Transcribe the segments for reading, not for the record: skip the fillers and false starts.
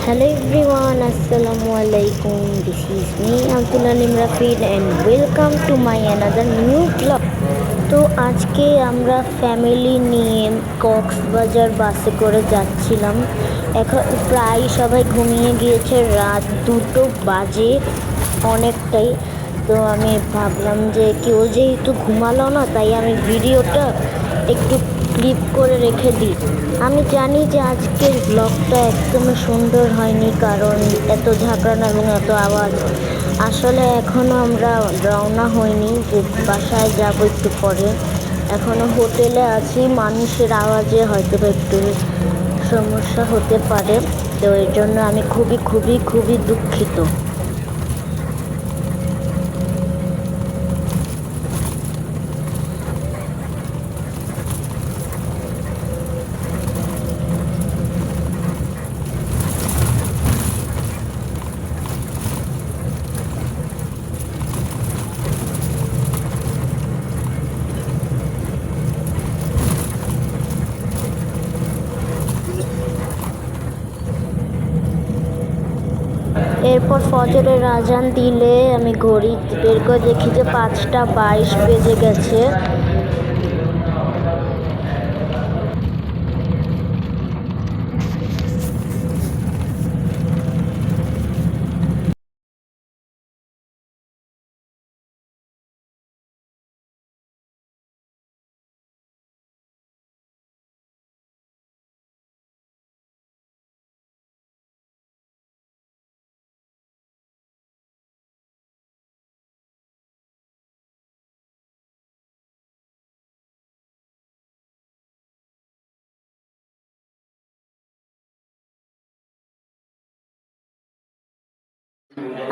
Hello everyone, Assalamu alaikum. This is me, Abdullah Nimrafid, and welcome to my another new vlog. তো আজকে আমরা family নিয়ে কক্সবাজার বাসে করে যাচ্ছিলাম। এখন প্রায় সবাই ঘুমিয়ে গিয়েছে, রাত 2টো বাজে অনেকটাই। তো আমি ভাবলাম যে কেউ যেহেতু ঘুমালো না, তাই আমি ভিডিওটা একটু ক্লিপ করে রেখে দিই। আমি জানি যে আজকের ব্লগটা একদমই সুন্দর হয়নি, কারণ এত ঝাঁকড়ানো এবং এত আওয়াজ। আসলে এখনও আমরা রওনা হইনি, যে বাসায় যাবো একটু পরে। এখনও হোটেলে আছি, মানুষের আওয়াজে হয়তো একটু সমস্যা হতে পারে। তো এর জন্য আমি খুবই দুঃখিত। এরপর ফজরের আজান দিলে আমি ঘড়ি বের করে দেখি যে 5টা 22 বেজে গেছে।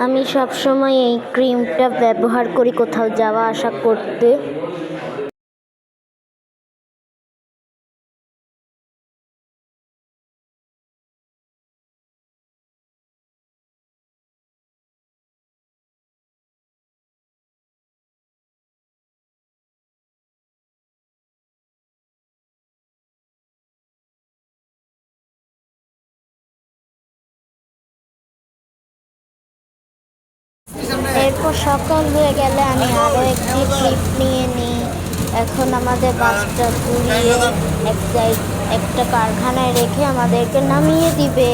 আমি সবসময় এই ক্রিমটা ব্যবহার করি কোথাও যাওয়া আসা করতে। এরপর সকাল হয়ে গেলে আমি আরও একটি ট্রিপ নিয়ে নিই। এখন আমাদের বাসটা ঘুরিয়ে একটা কারখানায় রেখে আমাদেরকে নামিয়ে দিবে।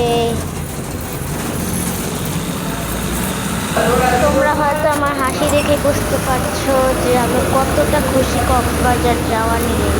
তোমরা হয়তো আমার হাসি দেখে বুঝতে পারছো যে আমি কতটা খুশি কক্সবাজার যাওয়া নিয়ে।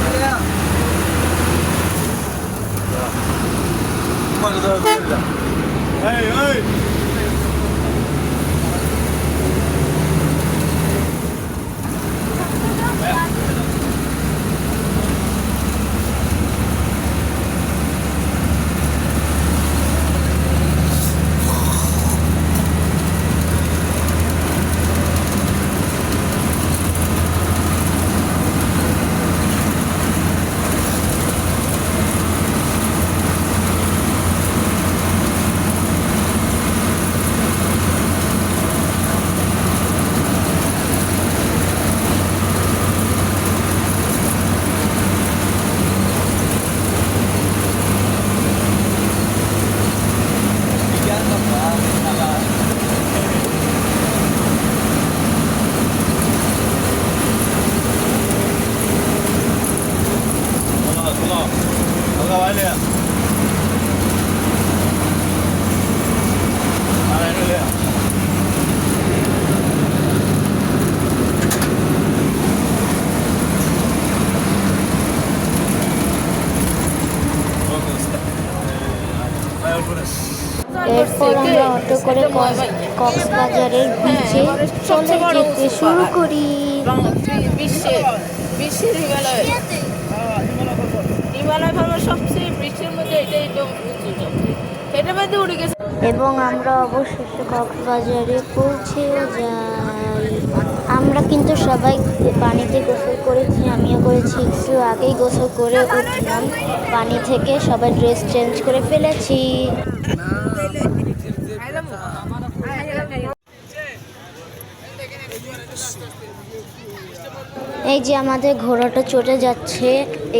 এরপর আমরা অটো করে কক্সবাজারের বিচে চলে যেতে শুরু করি। বিশ্বের হিমালয় ভাঙার সবচেয়ে বিশ্বের মধ্যে এটাই তো এটা মধ্যে উড়ে গেছে। এবং আমরা অবশেষে কক্সবাজারে পৌঁছেও যাই। আমরা কিন্তু সবাই পানিতে গোসল করেছি, আমিও করেছি। একটু আগেই গোসল করে উঠলাম পানি থেকে, সবাই ড্রেস চেঞ্জ করে ফেলেছি। এই যে আমাদের ঘোড়াটা চলে যাচ্ছে।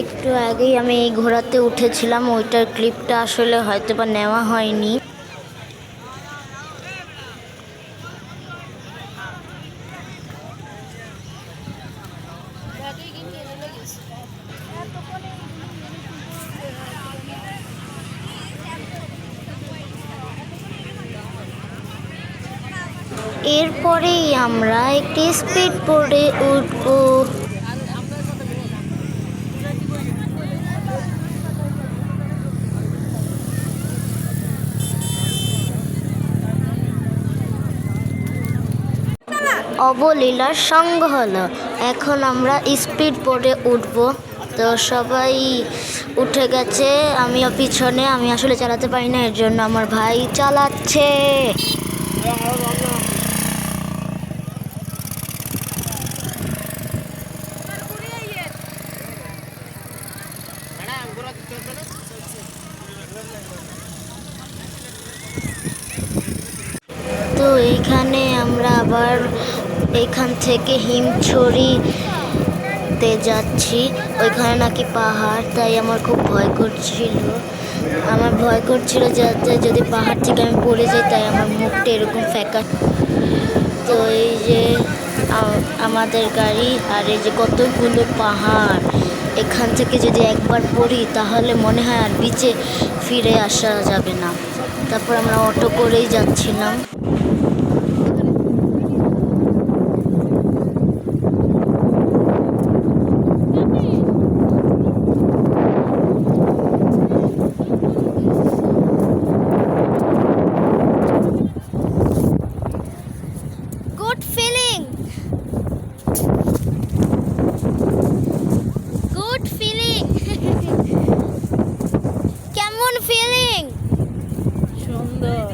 একটু আগেই আমি এই ঘোড়াতে উঠেছিলাম, ওইটার ক্লিপটা আসলে হয়তো বা নেওয়া হয়নি। এরপরেই আমরা একটি স্পিড বোর্ডে উঠবো। অবলীলার সঙ্গ হলো। এখন আমরা স্পিড বোর্ডে উঠবো। তো সবাই উঠে গেছে, আমিও পিছনে। আমি আসলে চালাতে পারি না, এর জন্য আমার ভাই চালাচ্ছে। তো এইখানে আমরা আবার এখান থেকে হিমছড়িতে যাচ্ছি। ওইখানে নাকি পাহাড়, তাই আমার খুব ভয় করছিল যাতে যদি পাহাড় থেকে আমি পড়ে যাই, তাই আমার মুখটা এরকম ফ্যাকা। তো এই যে আমাদের গাড়ি, আর এই যে কতগুলো পাহাড়। এখান থেকে যদি একবার পড়ি তাহলে মনে হয় আর বিচে ফিরে আসা যাবে না। তারপর আমরা অটো করেই যাচ্ছিলাম। Good feeling, good feeling. কেমন ফিলিং? সুন্দর,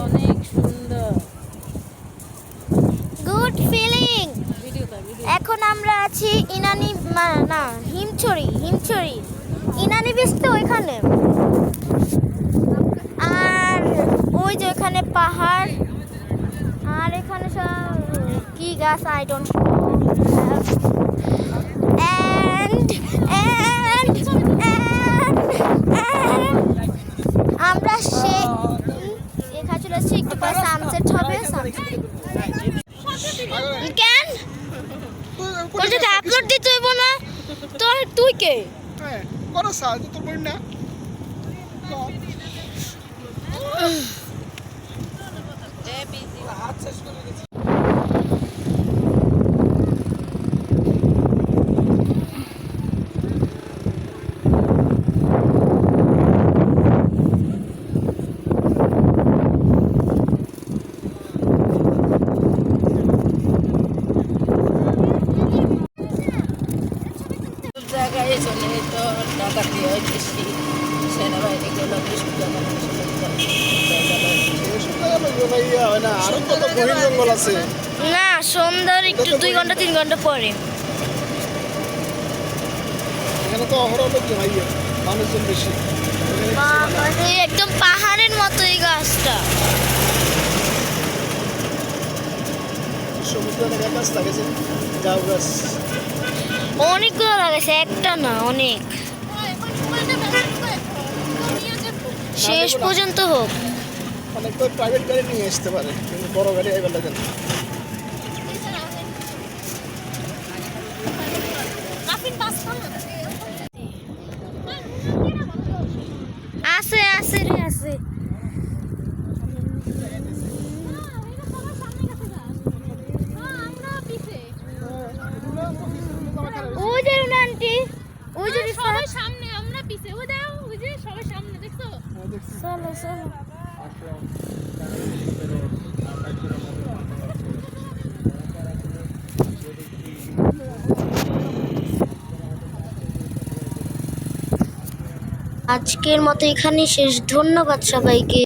অনেক সুন্দর। Good feeling. এখন আমরা আছি হিমছড়ি। ইনানি বীচ তো ওইখানে, আর ওই যে ওখানে পাহাড়, আর এখানে সব কি গাছ আই ডোন্ট নো। আমরা এখানে চলে আসছি, একটু পরে সানসেট হবে। কেন কোথায় আপলোড দিতে হইব না? তুই কে? করো সাহায্য তোর বোন না। হাত শেষ করে গেছি। জায়গায় চলে তো ডাকাতি হয় বেশি, সেনাবাহিনীগুলো আরো কত গহীন জঙ্গল আছে। না, সন্ধ্যার একটু 2 ঘন্টা 3 ঘন্টা পরে। এখানে তো অহরহ লোকজন ভাইয়া, মানুষজন বেশি। একদম পাহাড়ের মতো এই গাছটা। সমুদ্রে অনেক গাছ লাগেছে, গাছ গাছ অনেকগুলো লাগাইছে, একটা না অনেক। শেষ পর্যন্ত হোক। অনেক তো প্রাইভেট গাড়ি নিয়ে আসতে পারে, কিন্তু বড় গাড়ি এবার লাগে না। আছে। ওই যে আন্টি, ওই যে সবাই সামনে, আমরা পিছে। ওই দাও, ওই যে সবাই সামনে, দেখছো? চলো। আজকের মতো এখানেই শেষ। ধন্যবাদ সবাইকে।